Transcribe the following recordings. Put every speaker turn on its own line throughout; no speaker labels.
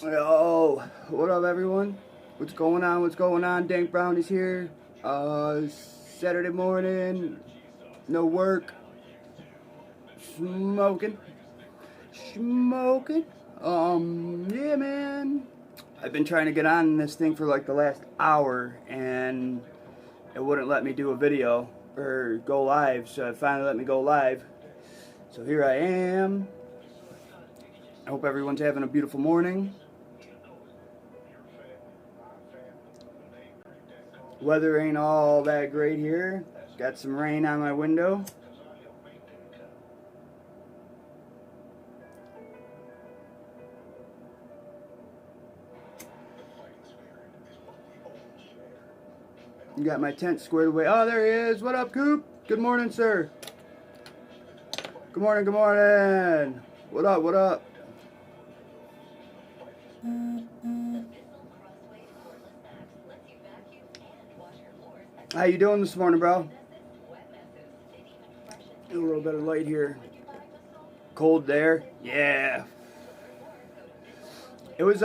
Yo, what up everyone? What's going on? What's going on? Dank Brown is here. Saturday morning, no work, smoking. Yeah man. I've been trying to get on this thing for like the last hour and it wouldn't let me do a video or go live, so it finally let me go live. So here I am. I hope everyone's having a beautiful morning. Weather ain't all that great here. Got some rain on my window. You got my tent squared away. Oh, there he is. What up, Coop? Good morning, sir. Good morning, good morning. What up, what up? How you doing this morning, bro? A little bit of light here. Cold there? Yeah. It was,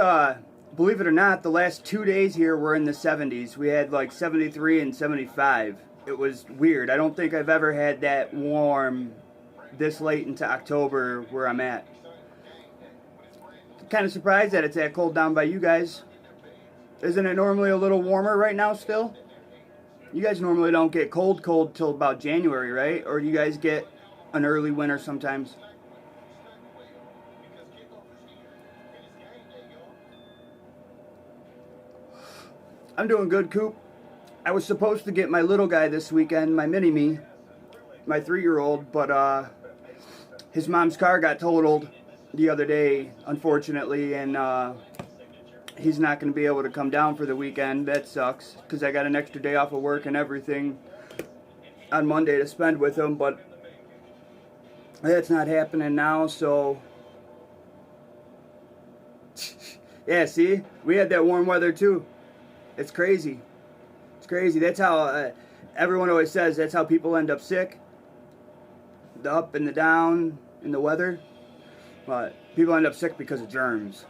believe it or not, the last 2 days here were in the 70s. We had like 73 and 75. It was weird. I don't think I've ever had that warm this late into October where I'm at. Kind of surprised that it's that cold down by you guys. Isn't it normally a little warmer right now still? You guys normally don't get cold till about January, right? Or do you guys get an early winter sometimes? I'm doing good, Coop. I was supposed to get my little guy this weekend, my mini-me, my 3-year-old, but his mom's car got totaled the other day, unfortunately, and he's not going to be able to come down for the weekend. That sucks, because I got an extra day off of work and everything on Monday to spend with him, but that's not happening now, so yeah, see? We had that warm weather too. It's crazy. It's crazy. That's how everyone always says that's how people end up sick. The up and the down in the weather. But people end up sick because of germs.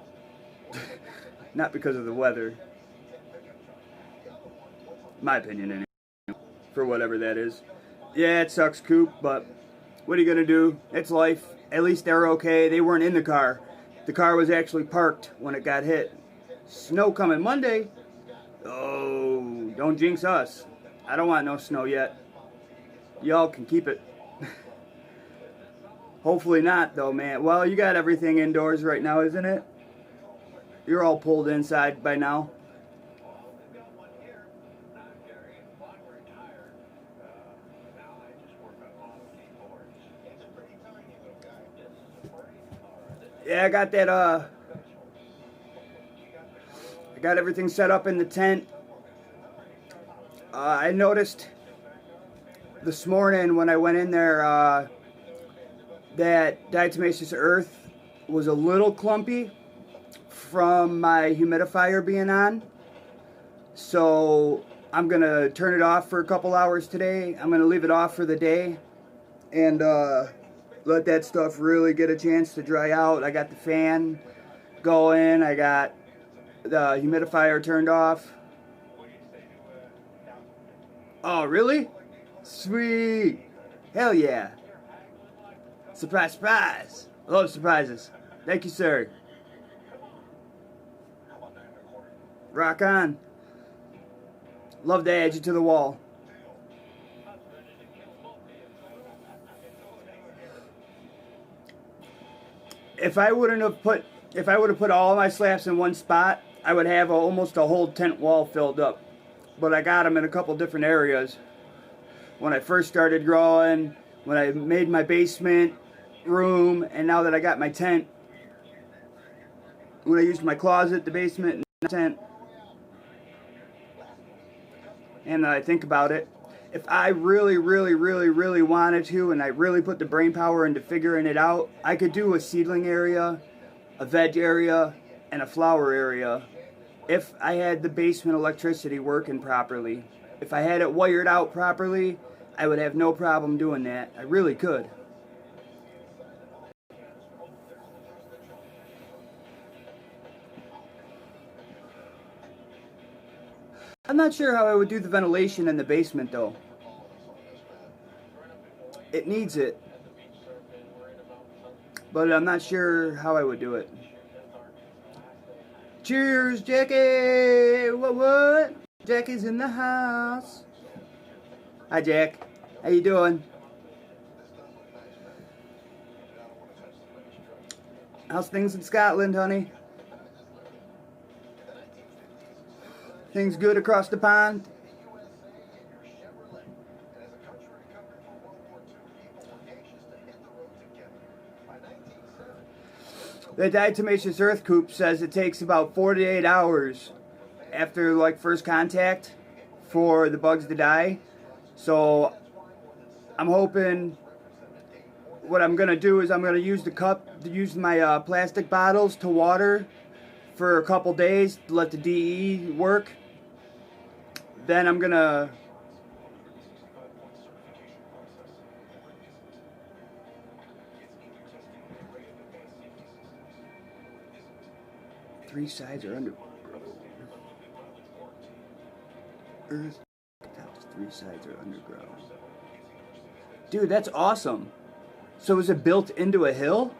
Not because of the weather. My opinion, anyway. For whatever that is. Yeah, it sucks, Coop, but what are you going to do? It's life. At least they're okay. They weren't in the car. The car was actually parked when it got hit. Snow coming Monday. Oh, don't jinx us. I don't want no snow yet. Y'all can keep it. Hopefully not, though, man. Well, you got everything indoors right now, isn't it? You're all pulled inside by now. Yeah, I got that, I got everything set up in the tent. I noticed this morning when I went in there that diatomaceous earth was a little clumpy from my humidifier being on. So I'm going to turn it off for a couple hours today. I'm going to leave it off for the day and let that stuff really get a chance to dry out. I got the fan going. I got the humidifier turned off. Oh, really? Sweet. Hell yeah. Surprise, surprise. I love surprises. Thank you, sir. Rock on. Love to add you to the wall. If I would have put all my slabs in one spot, I would have almost a whole tent wall filled up. But I got them in a couple different areas. When I first started growing, when I made my basement room, and now that I got my tent, when I used my closet, the basement, and the tent. And I think about it, if I really wanted to, and I really put the brain power into figuring it out, I could do a seedling area, a veg area, and a flower area if I had the basement electricity working properly. If I had it wired out properly, I would have no problem doing that. I really could. I'm not sure how I would do the ventilation in the basement though. It needs it. But I'm not sure how I would do it. Cheers, Jackie! What? Jackie's in the house. Hi, Jack. How you doing? How's things in Scotland, honey? Things good across the pond? The diatomaceous earth coop says it takes about 48 hours after like first contact for the bugs to die. So I'm hoping what I'm gonna do is I'm gonna use the cup, use my plastic bottles to water for a couple days to let the DE work. Then I'm gonna three sides are underground. Earth top, three sides are underground. Dude, that's awesome. So is it built into a hill?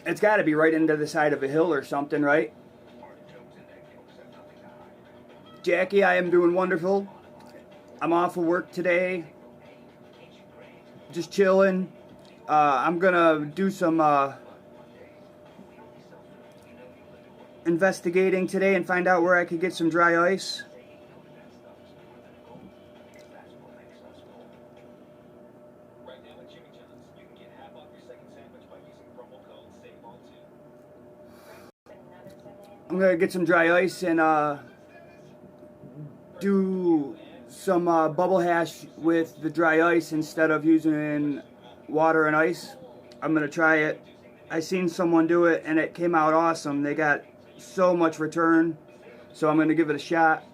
It's got to be right into the side of a hill or something, right? Jackie, I am doing wonderful. I'm off of work today. Just chilling. I'm gonna do some investigating today and find out where I could get some dry ice. I'm gonna get some dry ice and do some bubble hash with the dry ice instead of using water and ice. I'm gonna try it. I seen someone do it and it came out awesome. They got so much return, so I'm gonna give it a shot.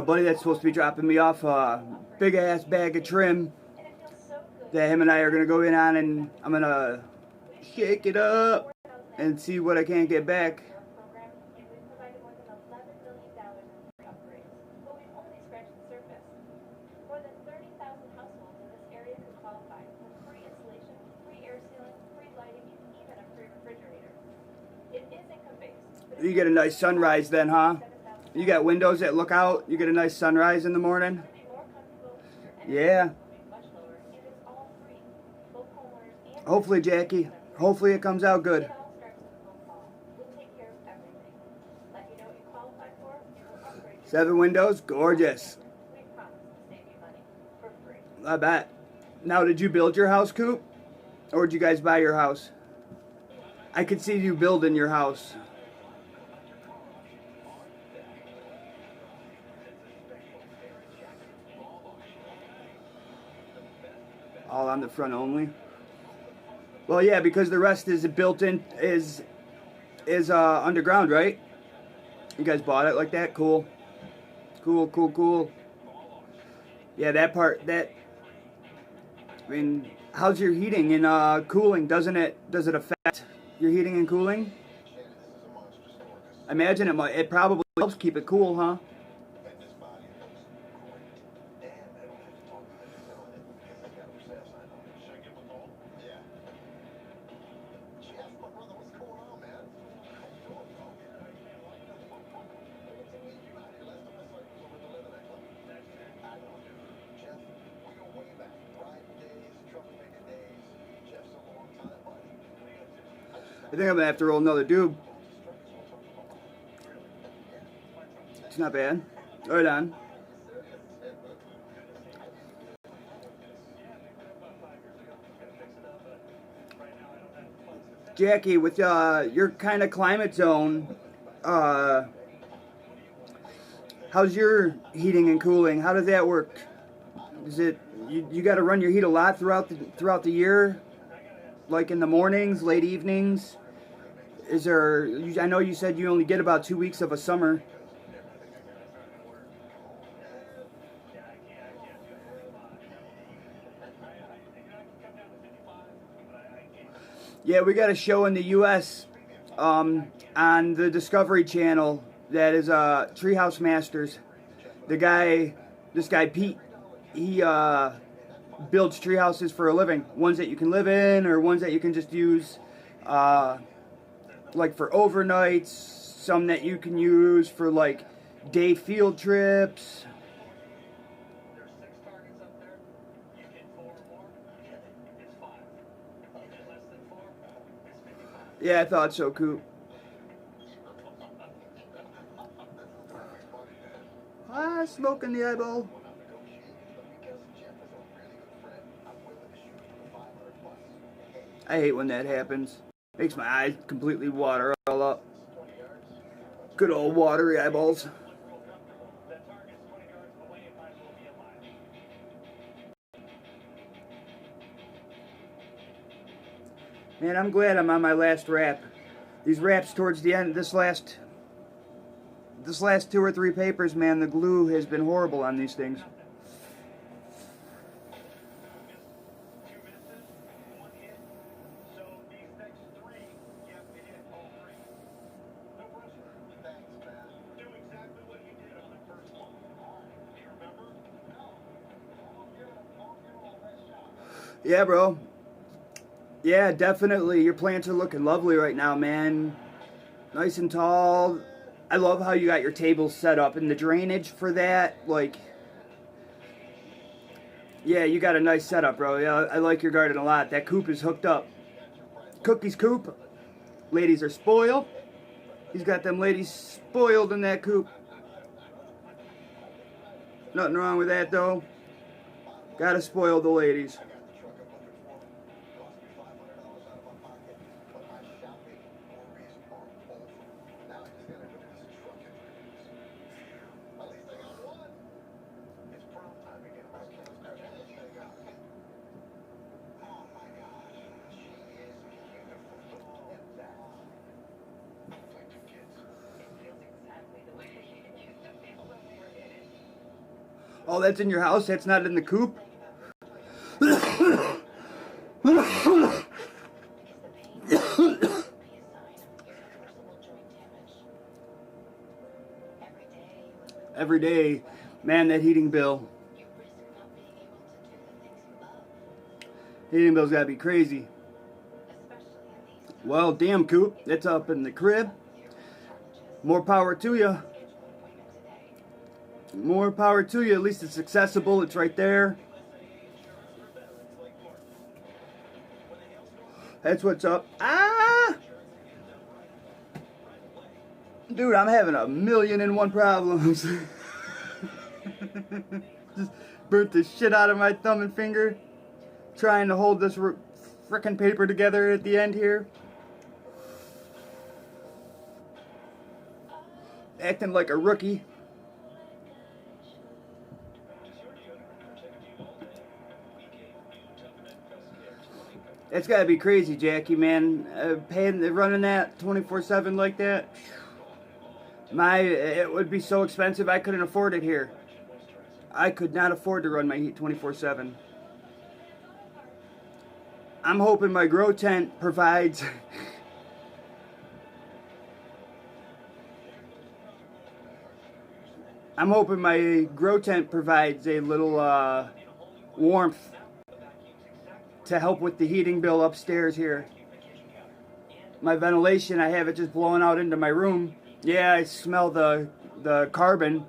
Buddy that's supposed to be dropping me off a big ass bag of trim that him and I are gonna go in on, and I'm gonna shake it up and see what I can get back. You get a nice sunrise then, huh? You got windows that look out, you get a nice sunrise in the morning? Yeah. Hopefully, Jackie. Hopefully it comes out good. Seven windows, gorgeous. I bet. Now, did you build your house, Coop? Or did you guys buy your house? I could see you building your house. All on the front only. Well, yeah, because the rest is built in, is underground, right? You guys bought it like that? Cool. Cool. Yeah, that part, I mean, how's your heating and cooling? Does it affect your heating and cooling? I imagine it probably helps keep it cool, huh? I think I'm gonna have to roll another Doob. It's not bad. Right on. Jackie, with your kind of climate zone, how's your heating and cooling? How does that work? Is it you got to run your heat a lot throughout the year? like in the mornings, late evenings? Is there, I know you said you only get about 2 weeks of a summer. Yeah, we got a show in the U.S. On the Discovery Channel that is Treehouse Masters. This guy Pete, he builds tree houses for a living. Ones that you can live in, or ones that you can just use like for overnights. Some that you can use for like day field trips. Yeah, I thought so, Coop. Smoke in the eyeball. I hate when that happens. Makes my eyes completely water all up. Good old watery eyeballs. Man, I'm glad I'm on my last wrap. These wraps towards the end, this last 2 or 3 papers, man, the glue has been horrible on these things. Yeah, bro. Yeah, definitely. Your plants are looking lovely right now, man. Nice and tall. I love how you got your table set up and the drainage for that. Like, yeah, you got a nice setup, bro. Yeah, I like your garden a lot. That coop is hooked up. Cookie's coop. Ladies are spoiled. He's got them ladies spoiled in that coop. Nothing wrong with that, though. Gotta spoil the ladies. Oh, that's in your house? That's not in the coop? Every day, man, that heating bill. Heating bill's gotta be crazy. Well, damn, coop, it's up in the crib. More power to you. More power to you. At least it's accessible. It's right there. That's what's up. Ah! Dude, I'm having 1,000,001 problems. Just burnt the shit out of my thumb and finger trying to hold this frickin' paper together at the end here. Acting like a rookie. It's gotta be crazy, Jackie, man. Running that 24/7 like that. It would be so expensive. I couldn't afford it here. I could not afford to run my heat 24/7. I'm hoping my grow tent provides. I'm hoping my grow tent provides a little warmth to help with the heating bill upstairs here. My ventilation, I have it just blowing out into my room. Yeah, I smell the carbon.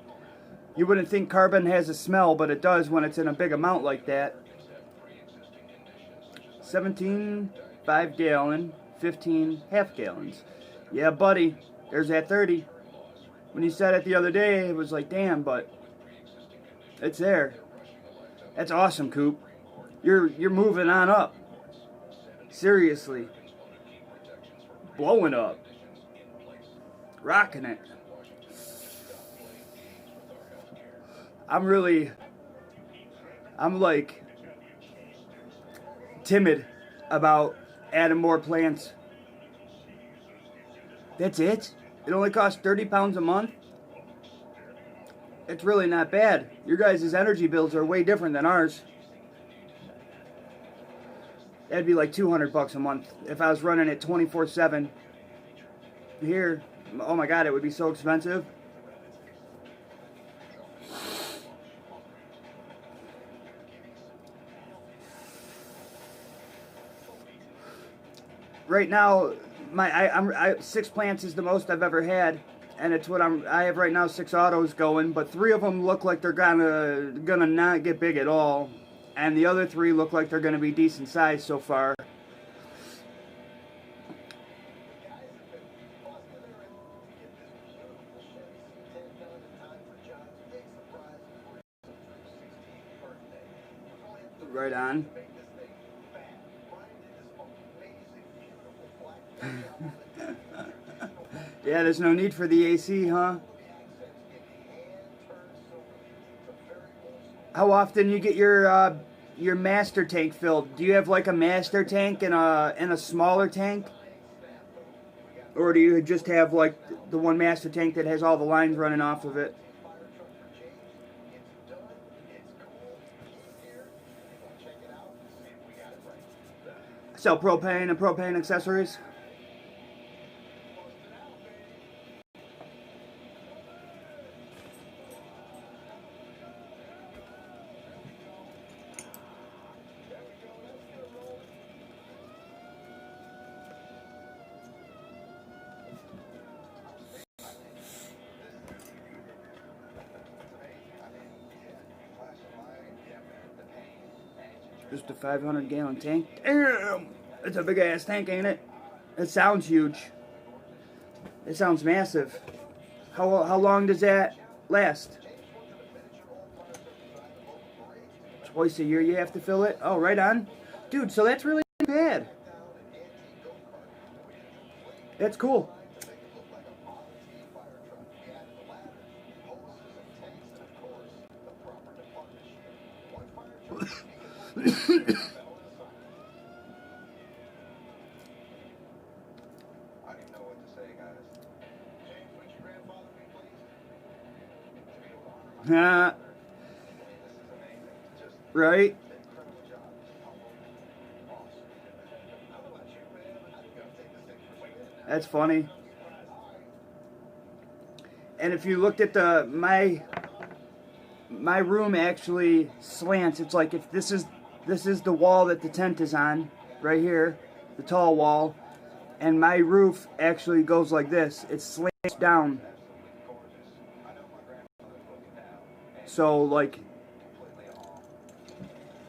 You wouldn't think carbon has a smell, but it does when it's in a big amount like that. 17 5-gallon, 15 half-gallons. Yeah, buddy, there's that 30. When you said it the other day, it was like, damn, but it's there. That's awesome, Coop. You're moving on up. Seriously. Blowing up. Rocking it. I'm like timid about adding more plants. That's it? It only costs 30 pounds a month? It's really not bad. Your guys' energy bills are way different than ours. That'd be like 200 bucks a month if I was running it 24/7. Here, oh my god, it would be so expensive. Right now, I 6 plants is the most I've ever had, and it's what I have right now. 6 autos going, but 3 of them look like they're gonna not get big at all, and the other 3 look like they're gonna be decent size so far. Right on. Yeah, there's no need for the AC, huh? How often you get your master tank filled? Do you have like a master tank and a smaller tank? Or do you just have like the one master tank that has all the lines running off of it? Sell propane and propane accessories. Just a 500-gallon tank. Damn! It's a big ass tank, ain't it? It sounds huge. It sounds massive. How long does that last? Twice a year you have to fill it? Oh, right on. Dude, so that's really bad. That's cool. Right? That's funny. And if you looked at my room actually slants. It's like if this is the wall that the tent is on, right here, the tall wall, and my roof actually goes like this. It slants down. So like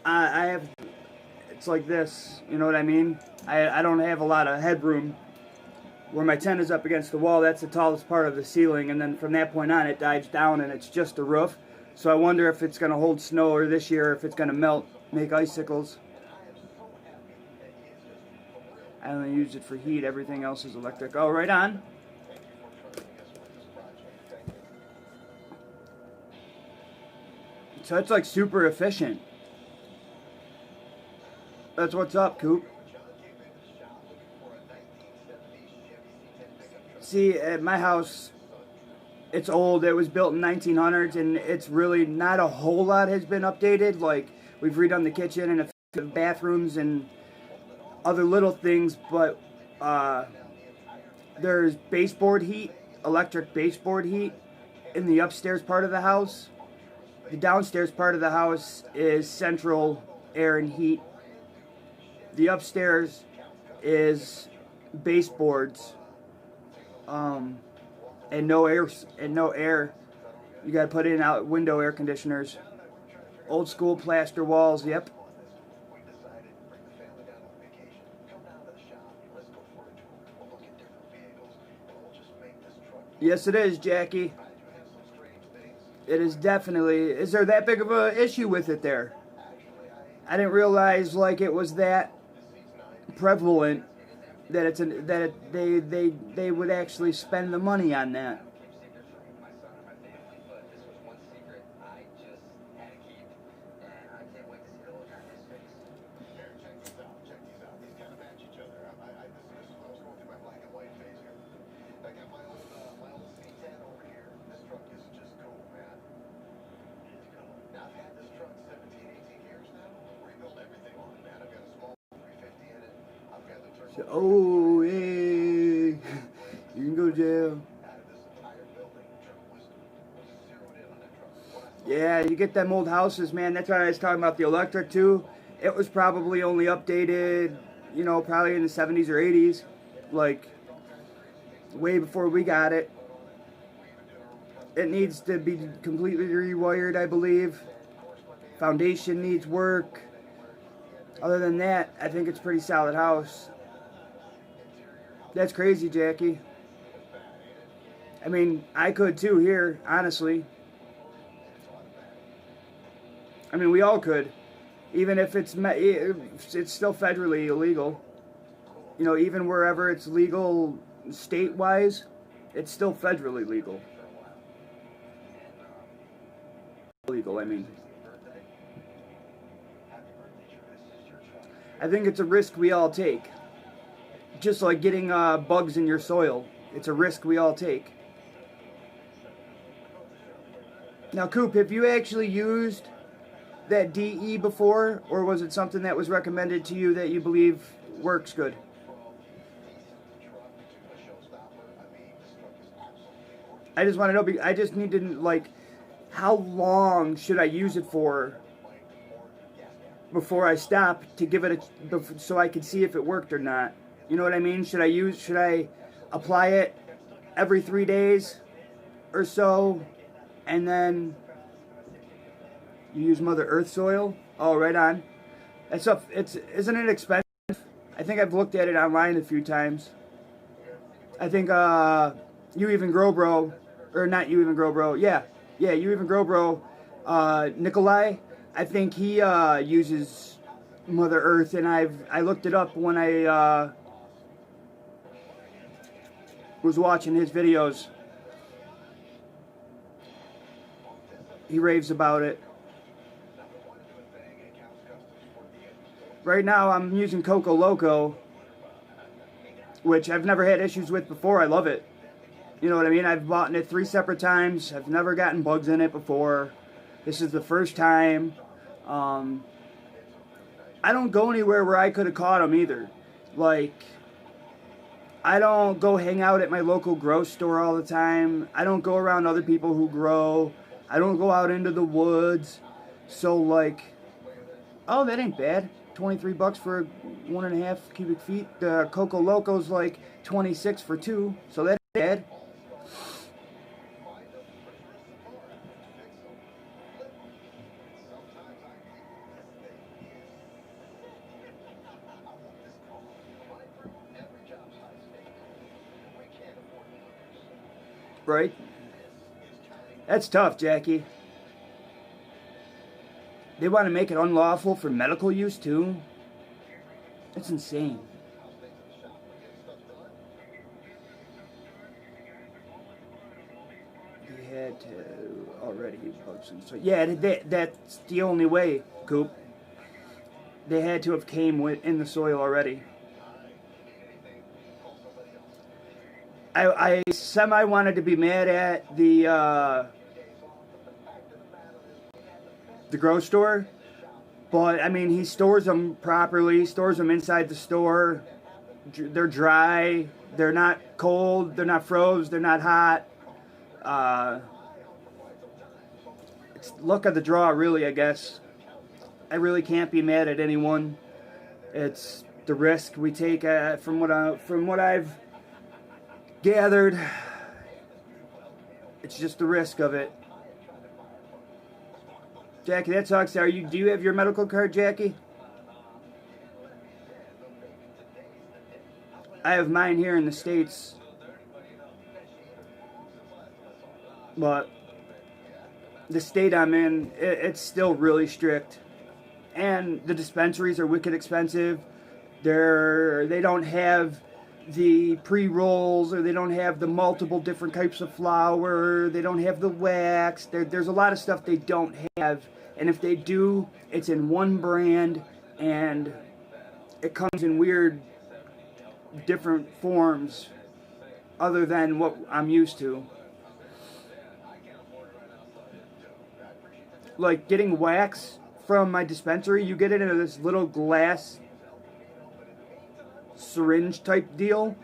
I have, it's like this, you know what I mean? I don't have a lot of headroom. Where my tent is up against the wall, that's the tallest part of the ceiling, and then from that point on it dives down and it's just a roof. So I wonder if it's going to hold snow, or this year if it's going to melt, make icicles. I only use it for heat, everything else is electric. Oh, right on. So it's like super efficient. That's what's up, Coop. See, at my house, it's old. It was built in 1900s, and it's really not a whole lot has been updated. Like, we've redone the kitchen and a few bathrooms and other little things, but there's baseboard heat, electric baseboard heat in the upstairs part of the house. The downstairs part of the house is central air and heat. The upstairs is baseboards. And no air. You gotta put in out window air conditioners. Old school plaster walls. Yep. Yes, it is, Jackie. It is definitely. Is there that big of a issue with it there? I didn't realize like it was that prevalent. That they would actually spend the money on that. So, oh, hey, you can go to jail. Yeah, you get them old houses, man. That's why I was talking about the electric, too. It was probably only updated, you know, probably in the 70s or 80s. Like, way before we got it. It needs to be completely rewired, I believe. Foundation needs work. Other than that, I think it's a pretty solid house. That's crazy, Jackie. I mean, I could too here, honestly. I mean, we all could. Even if it's still federally illegal. You know, even wherever it's legal state-wise, it's still federally legal. Legal, I mean. I think it's a risk we all take. Just like getting bugs in your soil. It's a risk we all take. Now, Coop, have you actually used that DE before? Or was it something that was recommended to you that you believe works good? I just want to know, I just need to, like, how long should I use it for before I stop to give it a, so I can see if it worked or not? You know what I mean? Should I apply it every 3 days or so, and then you use Mother Earth soil? Oh, right on. Isn't it expensive? I think I've looked at it online a few times. I think You Even Grow Bro, or not You Even Grow Bro, yeah, You Even Grow Bro, Nikolai, I think he uses Mother Earth, and I looked it up when I was watching his videos. He raves about it. Right now I'm using Coco Loco, which I've never had issues with before. I love it. You know what I mean? I've bought it 3 separate times. I've never gotten bugs in it before. This is the first time. I don't go anywhere where I could have caught them either. Like, I don't go hang out at my local grow store all the time. I don't go around other people who grow. I don't go out into the woods. So, like, oh, that ain't bad. 23 bucks for 1.5 cubic feet. The Coco Loco's like 26 for 2. So that ain't bad. Right? That's tough, Jackie. They want to make it unlawful for medical use, too? That's insane. They had to already bugs and so yeah, that's the only way, Coop. They had to have came in the soil already. I semi wanted to be mad at the grow store, but I mean, he stores them properly, stores them inside the store. They're dry, they're not cold, they're not froze, they're not hot. It's luck of the draw, really, I guess. I really can't be mad at anyone. It's the risk we take. From what I've gathered, it's just the risk of it. Jackie, that sucks. Do you have your medical card, Jackie? I have mine here in the States. But the state I'm in, it's still really strict. And the dispensaries are wicked expensive. They don't have the pre-rolls, or they don't have the multiple different types of flour. They don't have the wax. There's a lot of stuff they don't have. And if they do, it's in one brand, and it comes in weird, different forms other than what I'm used to. Like getting wax from my dispensary, you get it in this little glass syringe type deal.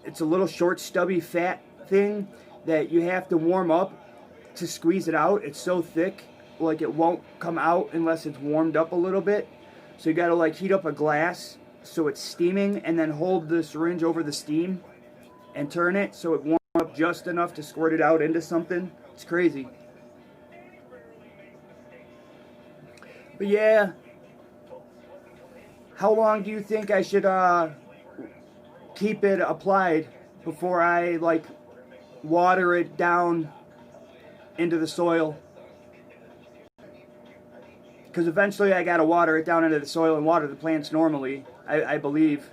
It's a little short, stubby, fat thing that you have to warm up to squeeze it out. It's so thick, like it won't come out unless it's warmed up a little bit. So you gotta like heat up a glass so it's steaming, and then hold the syringe over the steam and turn it so it warms up just enough to squirt it out into something. It's crazy. But yeah, how long do you think I should keep it applied before I like water it down into the soil? Because eventually I gotta water it down into the soil and water the plants normally, I believe.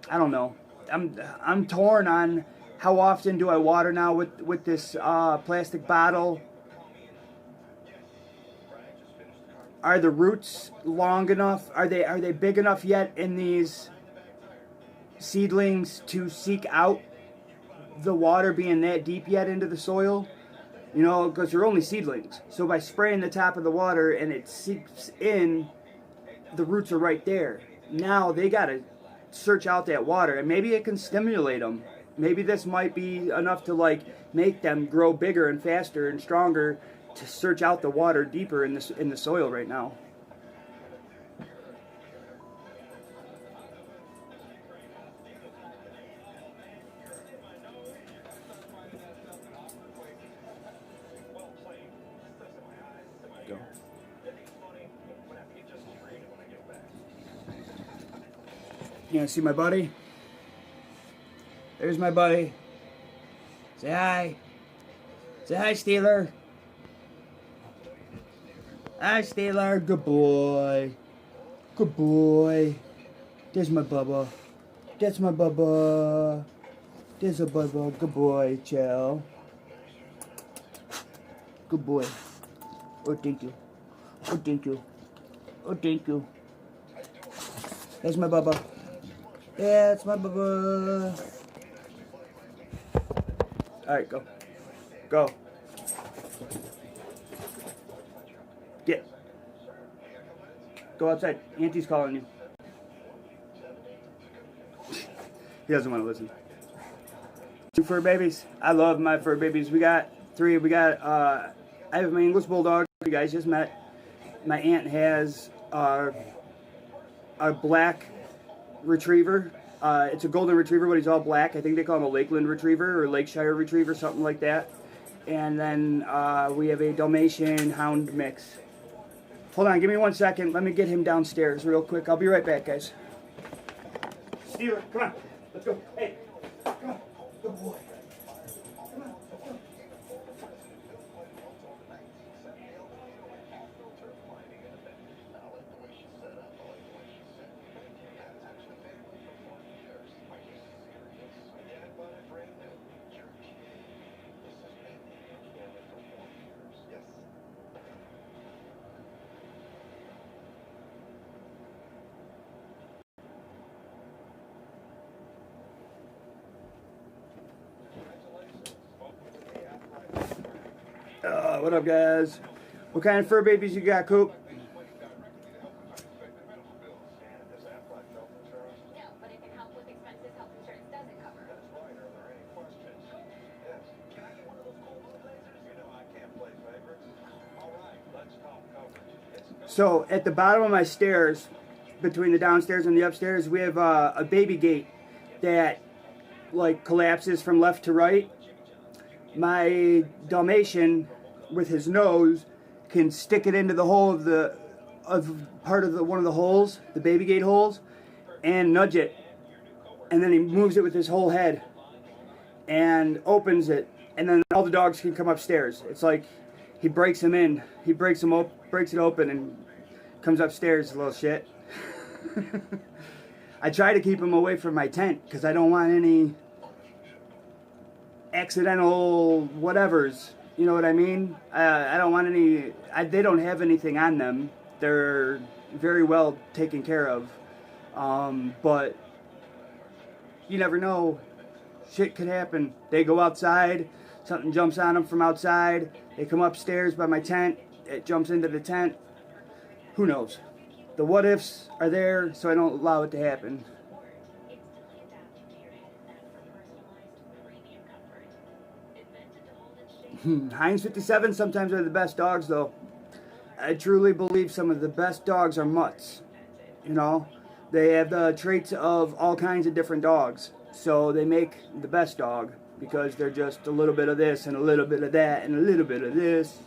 I don't know. I'm torn on how often do I water now with this plastic bottle. Are the roots long enough? Are they big enough yet in these seedlings to seek out the water being that deep yet into the soil? You know, because they're only seedlings. So by spraying the top of the water and it seeps in, the roots are right there. Now they gotta search out that water, and maybe it can stimulate them. Maybe this might be enough to like make them grow bigger and faster and stronger to search out the water deeper in the soil right now. Go. You wanna see my buddy? There's my buddy. Say hi. Say hi, Steeler. Hi, Steeler. Good boy. Good boy. There's my Bubba. That's my Bubba. There's a Bubba. Good boy, Chow. Good boy. Oh, thank you. Oh, thank you. Oh, thank you. There's my Bubba. That's my Bubba. Alright, go. Go. Get. Go outside. Auntie's calling you. He doesn't want to listen. 2 fur babies. I love my fur babies. We got 3. We got, I have my English Bulldog. You guys just met. My aunt has a black retriever. It's a golden retriever, but he's all black. I think they call him a Lakeland retriever or Lakeshire retriever, something like that. And then we have a Dalmatian hound mix. Hold on, give me 1 second. Let me get him downstairs real quick. I'll be right back, guys. Steeler, come on. Let's go. Hey, come on. Good boy. Come on. Let's go. What up, guys? What kind of fur babies you got, Coop? So at the bottom of my stairs, between the downstairs and the upstairs, we have a baby gate that like collapses from left to right. My Dalmatian, with his nose, can stick it into the hole of one of the holes, the baby gate holes, and nudge it, and then he moves it with his whole head and opens it, and then all the dogs can come upstairs. It's like he breaks them in, he breaks it open and comes upstairs, little shit. I try to keep him away from my tent because I don't want any accidental whatevers. You know what I mean? I don't want any. They don't have anything on them. They're very well taken care of. But you never know. Shit could happen. They go outside. Something jumps on them from outside. They come upstairs by my tent. It jumps into the tent. Who knows? The what ifs are there, so I don't allow it to happen. Heinz 57 sometimes are the best dogs, though. I truly believe some of the best dogs are mutts. You know, they have the traits of all kinds of different dogs. So they make the best dog because they're just a little bit of this and a little bit of that and a little bit of this.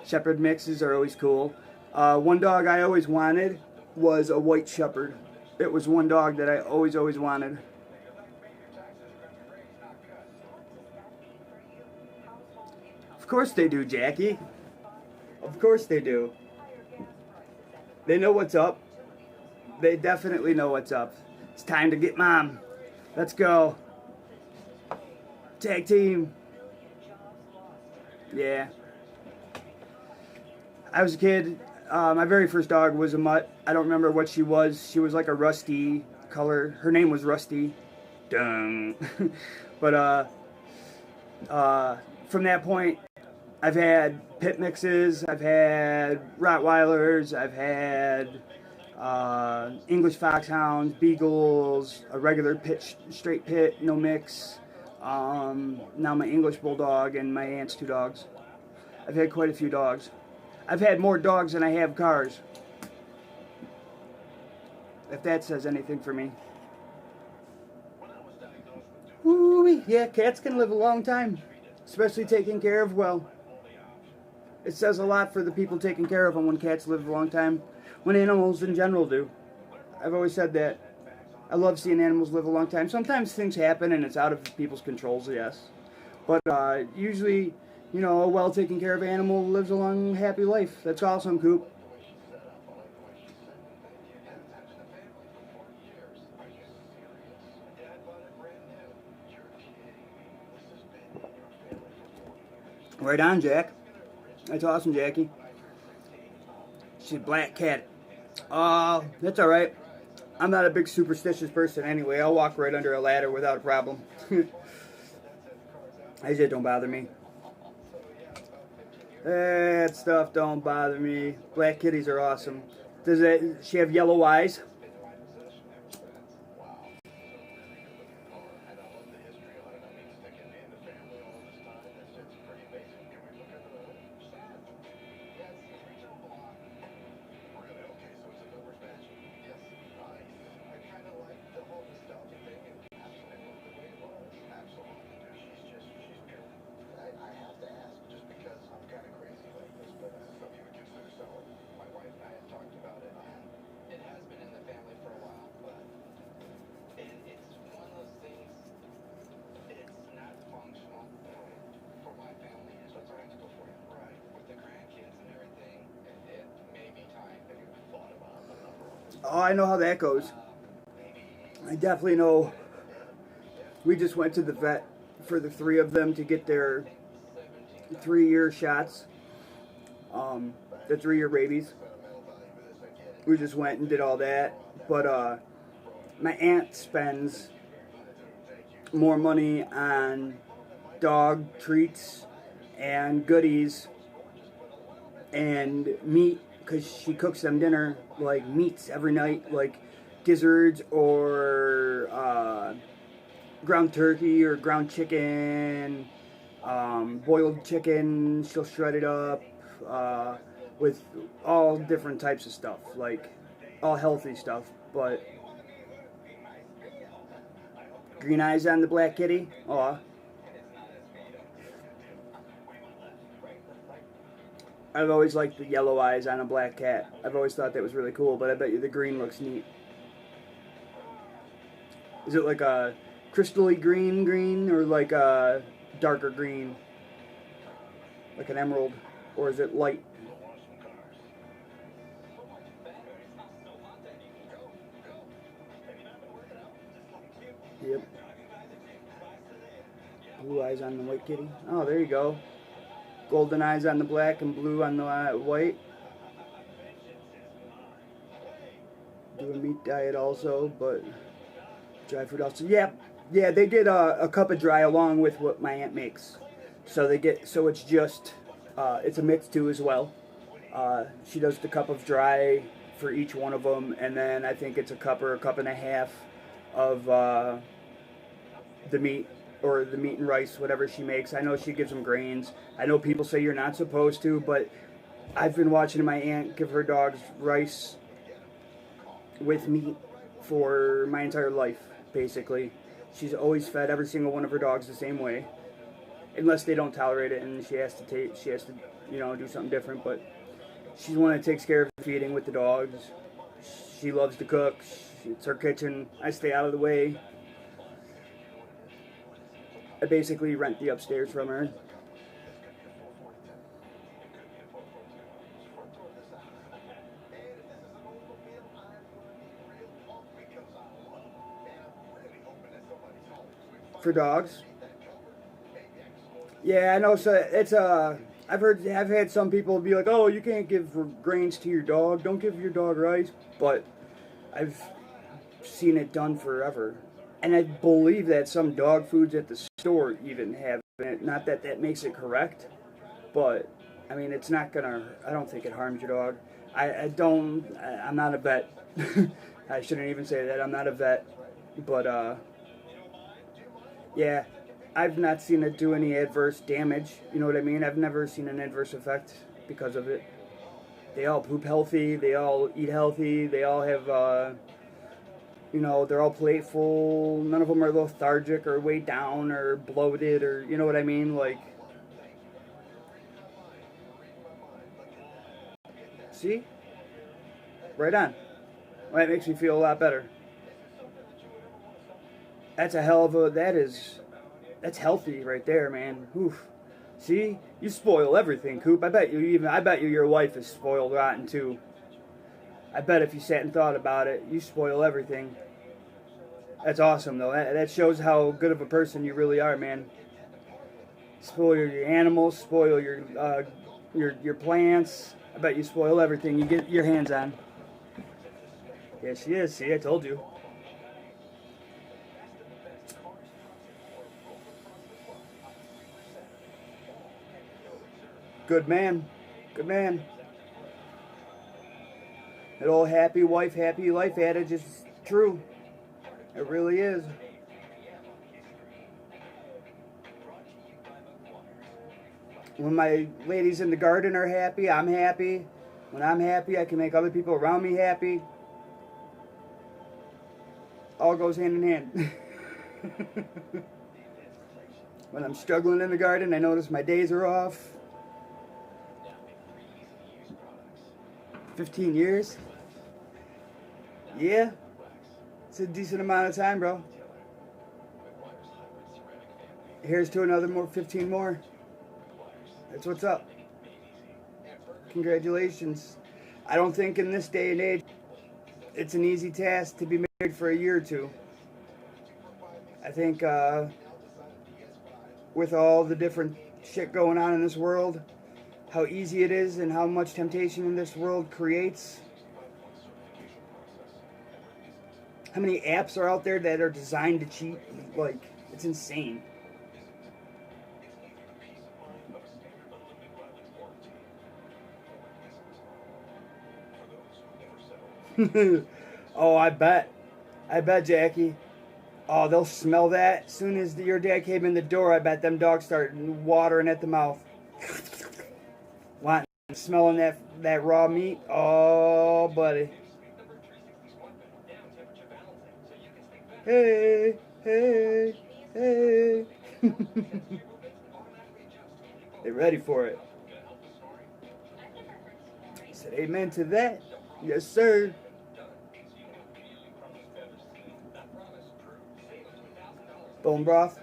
Shepherd mixes are always cool. One dog I always wanted was a white shepherd. It was one dog that I always wanted. Of course they do, Jackie. Of course they do. They know what's up. They definitely know what's up. It's time to get mom. Let's go. Tag team. Yeah. I was a kid. My very first dog was a mutt. I don't remember what she was. She was like a rusty color. Her name was Rusty. Dang. But from that point, I've had pit mixes. I've had Rottweilers. I've had English Foxhounds, Beagles, a regular pit, straight pit, no mix. Now my English Bulldog and my aunt's 2 dogs. I've had quite a few dogs. I've had more dogs than I have cars. If that says anything for me. Ooh, yeah, cats can live a long time. Especially taken care of well. It says a lot for the people taking care of them when cats live a long time. When animals in general do. I've always said that. I love seeing animals live a long time. Sometimes things happen and it's out of people's controls, yes. But usually, you know, a well taken care of animal lives a long, happy life. That's awesome, Coop. Right on, Jack. That's awesome, Jackie. She's a black cat. That's alright. I'm not a big superstitious person anyway. I'll walk right under a ladder without a problem. That shit don't bother me. That stuff don't bother me. Black kitties are awesome. Does she have yellow eyes? Oh, I know how that goes. I definitely know. We just went to the vet for the 3 of them to get their 3-year shots. The 3-year rabies. We just went and did all that. But my aunt spends more money on dog treats and goodies and meat, because she cooks them dinner, like meats every night, like gizzards or ground turkey or ground chicken, boiled chicken. She'll shred it up with all different types of stuff, like all healthy stuff. But green eyes on the black kitty, aw. I've always liked the yellow eyes on a black cat. I've always thought that was really cool, but I bet you the green looks neat. Is it like a crystally green, or like a darker green? Like an emerald? Or is it light? Yep. Blue eyes on the white kitty. Oh, there you go. Golden eyes on the black and blue on the white. Do a meat diet also, but dry food also. Yeah, they did a cup of dry along with what my aunt makes. So they get, so it's just, it's a mix too as well. She does the cup of dry for each one of them, and then I think it's a cup or a cup and a half of the meat, or the meat and rice, whatever she makes. I know she gives them grains. I know people say you're not supposed to, but I've been watching my aunt give her dogs rice with meat for my entire life, basically. She's always fed every single one of her dogs the same way, unless they don't tolerate it and she has to do something different. But she's the one that takes care of feeding with the dogs. She loves to cook. It's her kitchen. I stay out of the way. I basically rent the upstairs from her. For dogs. Yeah, I know. So it's I've had some people be like, "Oh, you can't give grains to your dog. Don't give your dog rice." But I've seen it done forever, and I believe that some dog foods at the store even have it. Not that that makes it correct, but I mean, it's not gonna. I don't think it harms your dog. I'm not a vet. I shouldn't even say that. I'm not a vet, but yeah, I've not seen it do any adverse damage. You know what I mean? I've never seen an adverse effect because of it. They all poop healthy. They all eat healthy. They all have, they're all playful. None of them are lethargic or weighed down or bloated or, you know what I mean? Like, see? Right on. Well, that makes me feel a lot better. That's a hell of a, that's healthy right there, man. Oof. See? You spoil everything, Coop. I bet you your wife is spoiled rotten too. I bet if you sat and thought about it, you spoil everything. That's awesome though. That shows how good of a person you really are, man. Spoil your animals, spoil your plants. I bet you spoil everything you get your hands on. Yeah, she is. See, I told you. Good man. Good man. That old happy wife, happy life adage is true. It really is. When my ladies in the garden are happy, I'm happy. When I'm happy, I can make other people around me happy. All goes hand in hand. When I'm struggling in the garden, I notice my days are off. 15 years? Yeah. It's a decent amount of time, bro. Here's to another 15 more. That's what's up. Congratulations. I don't think in this day and age it's an easy task to be married for a year or two. I think with all the different shit going on in this world, how easy it is and how much temptation in this world creates. How many apps are out there that are designed to cheat? Like, it's insane. Oh, I bet, Jackie. Oh, they'll smell that. As soon as your dad came in the door, I bet them dogs started watering at the mouth. Smelling that raw meat. Oh, buddy. Hey, hey, hey. They're ready for it. I said amen to that. Yes, sir. Bone broth.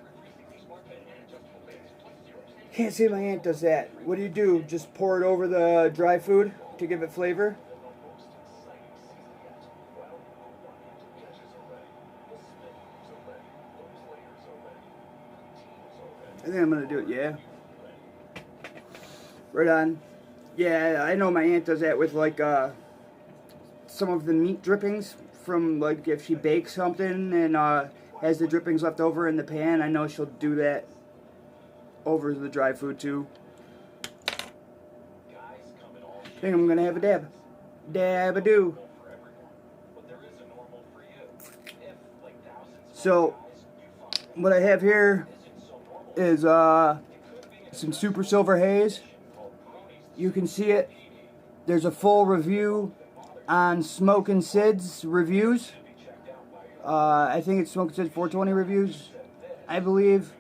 Can't say my aunt does that. What do? Just pour it over the dry food to give it flavor? I think I'm going to do it, yeah. Right on. Yeah, I know my aunt does that with, like, some of the meat drippings from, like, if she bakes something and has the drippings left over in the pan. I know she'll do that over the dry food too. I think I'm gonna have a dab. Dab-a-doo. So, what I have here is some Super Silver Haze. You can see it. There's a full review on Smokin' Sid's reviews. I think it's Smokin' Sid 420 reviews, I believe.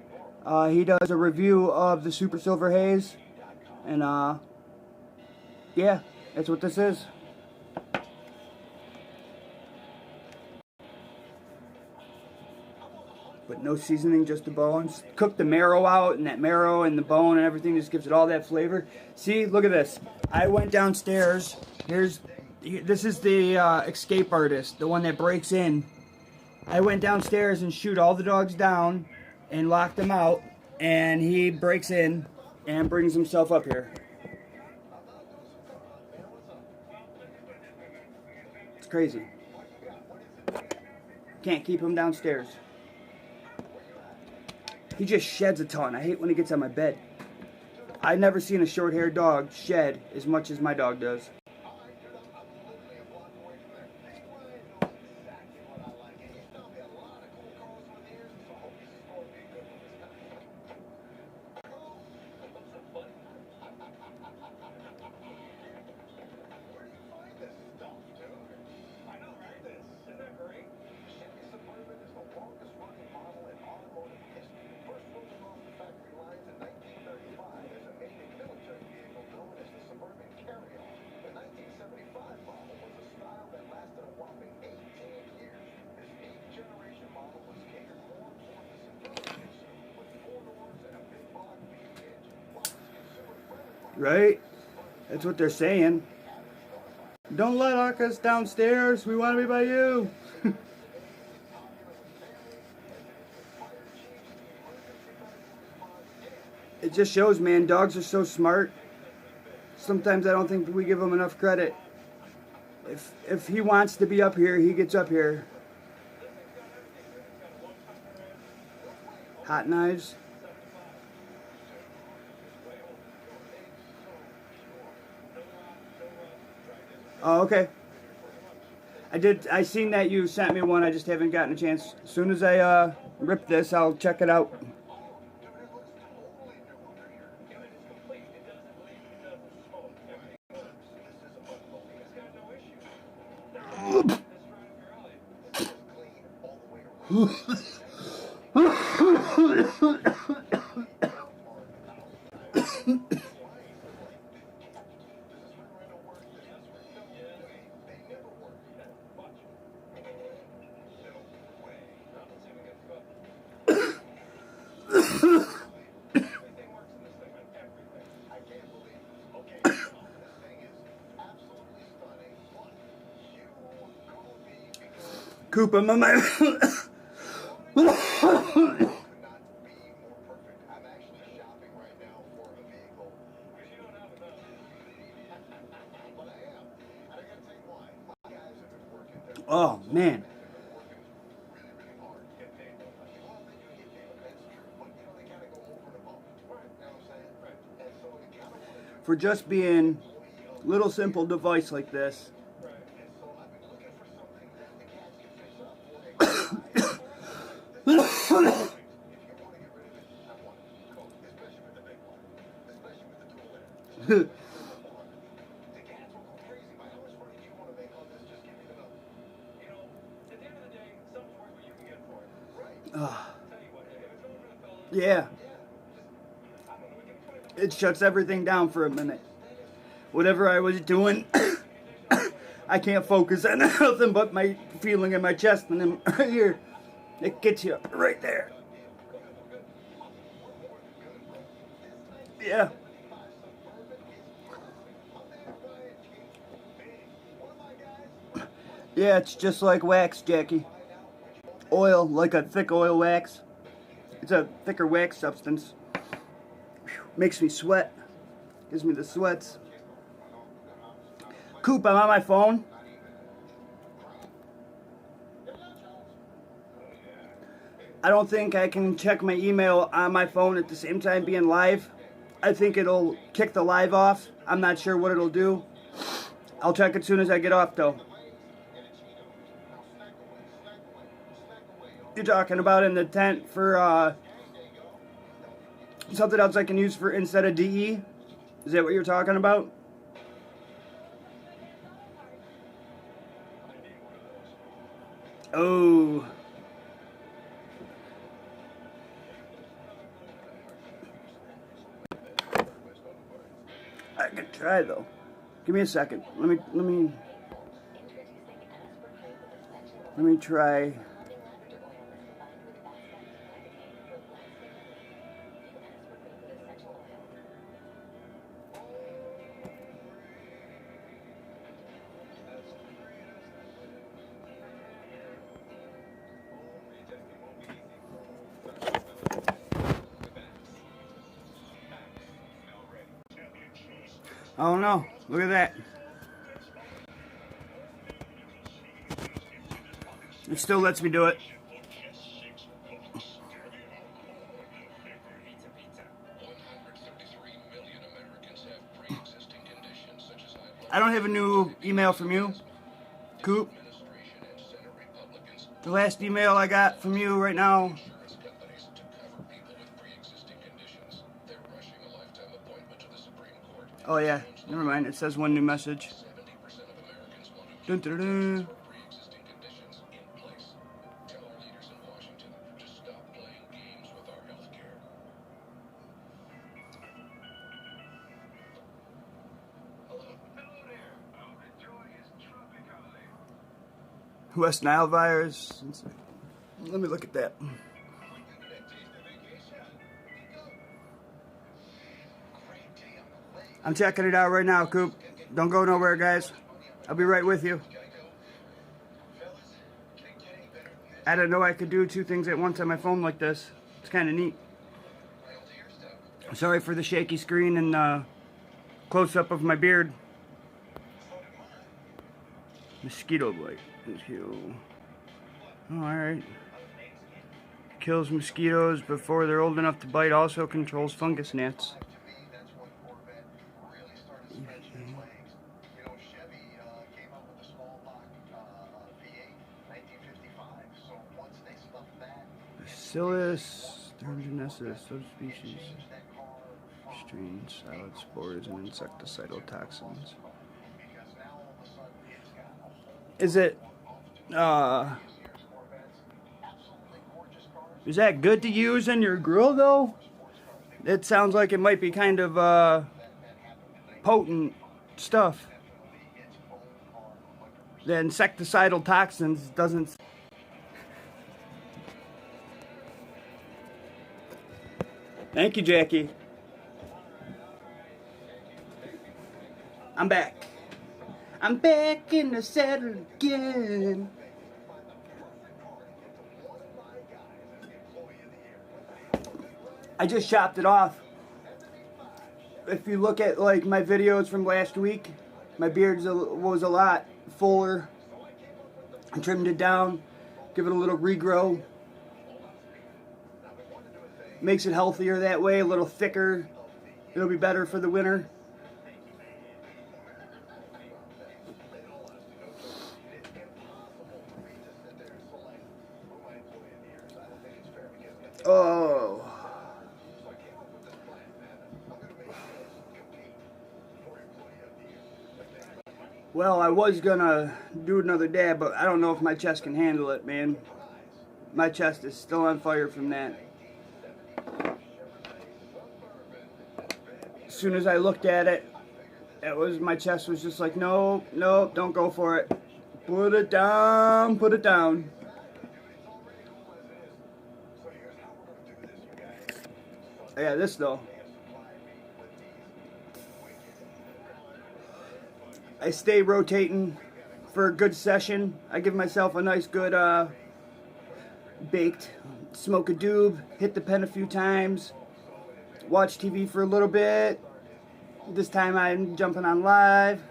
He does a review of the Super Silver Haze. And yeah, that's what this is. But no seasoning, just the bones. Cook the marrow out, and that marrow and the bone and everything just gives it all that flavor. See, look at this. I went downstairs. This is the escape artist, the one that breaks in. I went downstairs and shoot all the dogs down and lock them out, and he breaks in and brings himself up here. It's crazy. Can't keep him downstairs. He just sheds a ton. I hate when he gets on my bed. I've never seen a short-haired dog shed as much as my dog does. Right? That's what they're saying. Don't let us downstairs. We want to be by you. It just shows, man, dogs are so smart. Sometimes I don't think we give them enough credit. If he wants to be up here, he gets up here. Hot knives. Oh, okay. I seen that you sent me one. I just haven't gotten a chance. As soon as I rip this, I'll check it out. Coop, I'm on my... Oh, man. For just being a little simple device like this. Yeah. It shuts everything down for a minute. Whatever I was doing, I can't focus on nothing but my feeling in my chest and then right here. It gets you right there. Yeah. Yeah, it's just like wax, Jackie. Oil, like a thick oil wax. It's a thicker wax substance. Makes me sweat. Gives me the sweats. Coop, I'm on my phone. I don't think I can check my email on my phone at the same time being live. I think it'll kick the live off. I'm not sure what it'll do. I'll check it as soon as I get off, though. You're talking about in the tent for something else I can use for instead of DE? Is that what you're talking about? Oh. I could try though. Give me a second. Let me try. Oh no, look at that. It still lets me do it. I don't have a new email from you, Coop. The last email I got from you right now. Oh yeah, never mind. It says one new message. Dun, dun, dun. West Nile virus. Let me look at that. I'm checking it out right now, Coop. Don't go nowhere, guys. I'll be right with you. I didn't know I could do two things at once on my phone like this. It's kind of neat. Sorry for the shaky screen and close-up of my beard. Mosquito bite. Mosquito. Oh, alright. Kills mosquitoes before they're old enough to bite. Also controls fungus gnats. Bacillus thuringiensis, subspecies, strains, salad spores, and insecticidal toxins. Is it, is that good to use in your grill though? It sounds like it might be kind of, potent stuff. The insecticidal toxins doesn't... Thank you, Jackie. I'm back. I'm back in the saddle again. I just chopped it off. If you look at like my videos from last week, my beard was a lot fuller. I trimmed it down, give it a little regrow. Makes it healthier that way, a little thicker. It'll be better for the winter. Oh. Well, I was gonna do another dab, but I don't know if my chest can handle it, man. My chest is still on fire from that. As soon as I looked at it, my chest was just like, no, no, don't go for it. Put it down, put it down. Yeah, this though. I stay rotating for a good session. I give myself a nice good baked. Smoke a doob, hit the pen a few times, watch TV for a little bit. This time I'm jumping on live.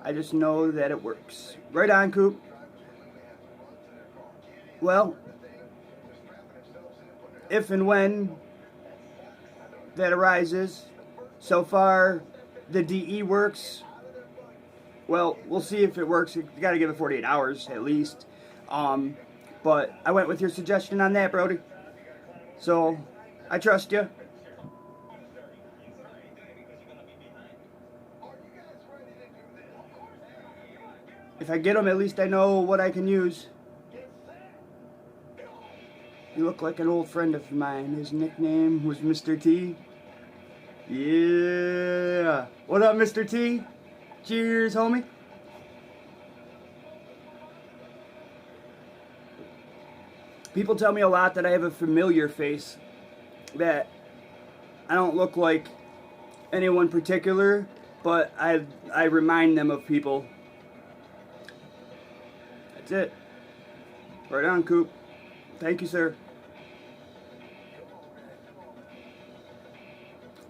I just know that it works. Right on, Coop. Well, if and when that arises, so far the DE works. Well, we'll see if it works. You gotta give it 48 hours at least. But I went with your suggestion on that, Brody. So I trust you. If I get them, at least I know what I can use. You look like an old friend of mine. His nickname was Mr. T. Yeah. What up, Mr. T? Cheers, homie. People tell me a lot that I have a familiar face, that I don't look like anyone particular, but I remind them of people. That's it. Right on, Coop. Thank you, sir.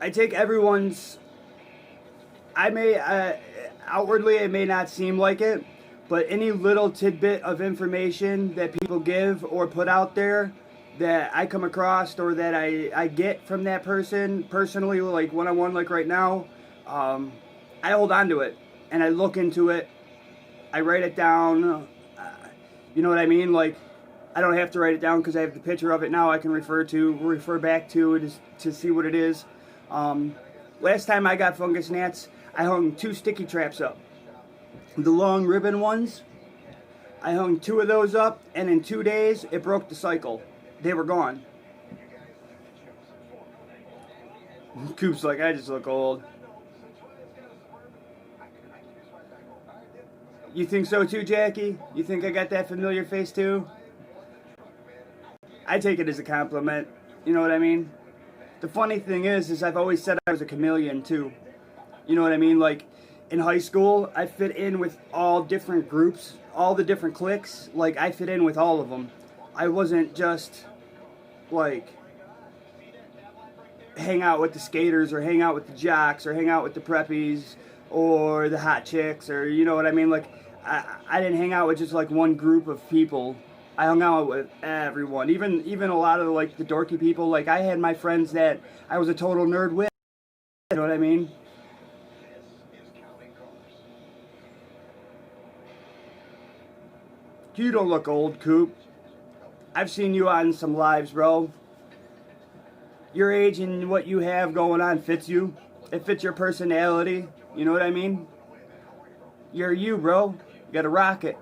I take everyone's... outwardly it may not seem like it, but any little tidbit of information that people give or put out there that I come across or that I get from that person personally, like one-on-one, like right now, I hold on to it and I look into it. I write it down. You know what I mean? Like, I don't have to write it down because I have the picture of it now. I can refer back to it to see what it is. Last time I got fungus gnats, I hung 2 sticky traps up. The long ribbon ones, I hung 2 of those up, and in 2 days, it broke the cycle. They were gone. Coop's like, I just look old. You think so too, Jackie? You think I got that familiar face too? I take it as a compliment. You know what I mean? The funny thing is I've always said I was a chameleon too. You know what I mean? Like, in high school, I fit in with all different groups, all the different cliques. Like, I fit in with all of them. I wasn't just, like, hang out with the skaters or hang out with the jocks or hang out with the preppies or the hot chicks, or, you know what I mean? Like, I didn't hang out with just, like, one group of people. I hung out with everyone, even a lot of, like, the dorky people. Like, I had my friends that I was a total nerd with. You know what I mean? You don't look old, Coop. I've seen you on some lives, bro. Your age and what you have going on fits you. It fits your personality. You know what I mean? You're you, bro. You gotta rock it.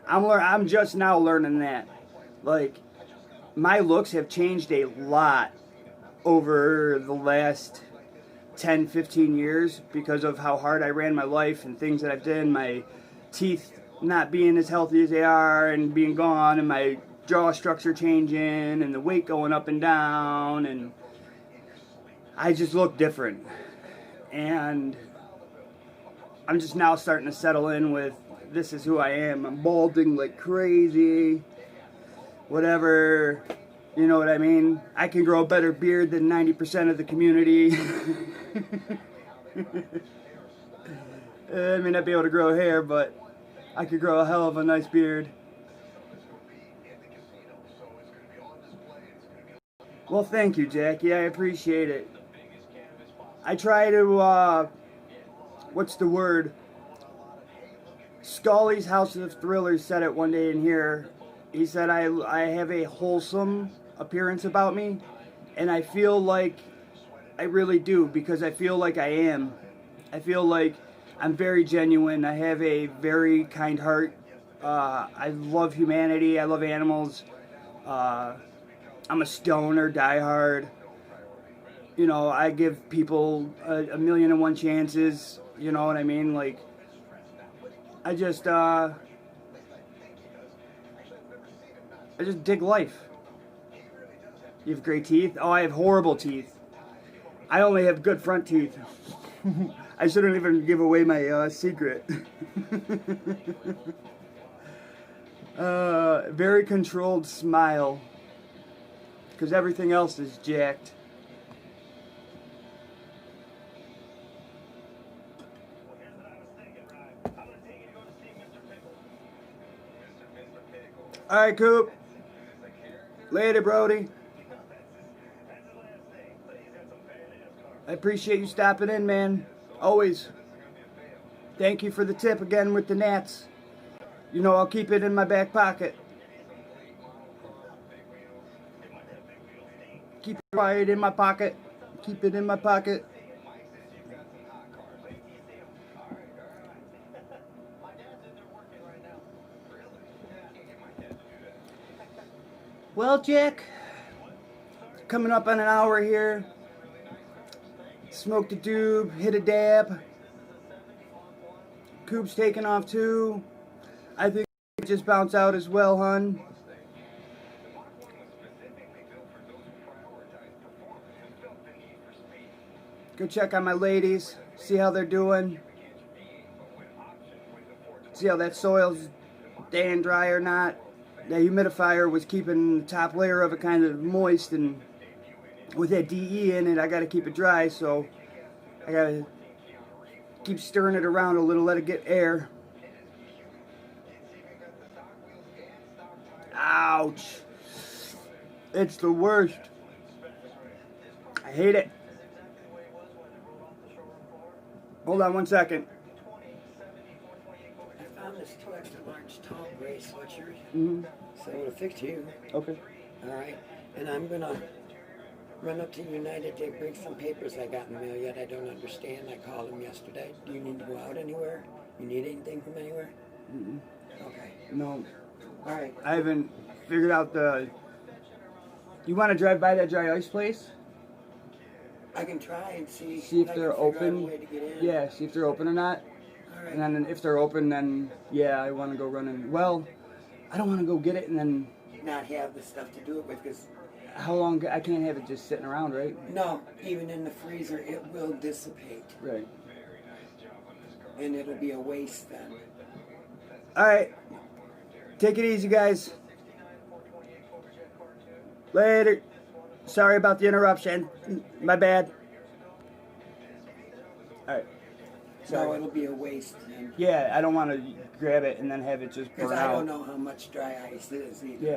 I'm just now learning that. Like, my looks have changed a lot over the last 10, 15 years because of how hard I ran my life and things that I've done. My teeth not being as healthy as they are and being gone, and my jaw structure changing and the weight going up and down, and I just look different. And I'm just now starting to settle in with, this is who I am. I'm balding like crazy. Whatever. You know what I mean? I can grow a better beard than 90% of the community. I may not be able to grow hair, but I could grow a hell of a nice beard. Well, thank you, Jackie. I appreciate it. I try to, what's the word? Scully's House of Thrillers said it one day in here. He said I have a wholesome appearance about me, and I feel like I really do, because I feel like I am. I feel like I'm very genuine. I have a very kind heart. I love humanity. I love animals. I'm a stoner, diehard. You know, I give people a million and one chances. You know what I mean? Like, I just dig life. You have great teeth? Oh, I have horrible teeth. I only have good front teeth. I shouldn't even give away my secret. Very controlled smile, because everything else is jacked. Alright, Coop. Later, Brody. I appreciate you stopping in, man. Always. Thank you for the tip again with the gnats. You know, I'll keep it in my back pocket. Keep it right in my pocket. Keep it in my pocket. Well, Jack, coming up on an hour here. Smoked a doob, hit a dab. Coop's taking off too. I think it just bounce out as well, hun. Go check on my ladies, see how they're doing. See how that soil's staying dry or not. The humidifier was keeping the top layer of it kind of moist, and with that DE in it, I gotta keep it dry, so I gotta keep stirring it around a little, let it get air. Ouch. It's the worst. I hate it. Hold on 1 second.
I found this 2 extra large tall gray sweatshirt.
Mm-hmm.
So it'll fix you.
Okay.
Alright. And I'm gonna run up to United to bring some papers I got in the mail yet I don't understand. I called them yesterday. Do you need to go out anywhere? You need anything from anywhere?
Mm-mm.
Okay.
No.
Alright.
I haven't figured out the... You want to drive by that dry ice place?
I can try and see
See if
I
they're
can figure out a
open.
way to get in.
Yeah, see if they're open or not.
Alright.
And then if they're open, then yeah, I want to go running. Well, I don't want to go get it and then...
Not have the stuff to do it with, because
How long? I can't have it just sitting around, right?
no, even in the freezer it will dissipate.
Right.
And it'll be a waste then.
Alright. Take it easy, guys. Later. Sorry about the interruption. My bad. Alright.
So
Sorry.
it'll be a waste then.
Yeah, I don't want to grab it and then have it just
Because
burn
I
out.
don't know how much dry ice is either.
Yeah.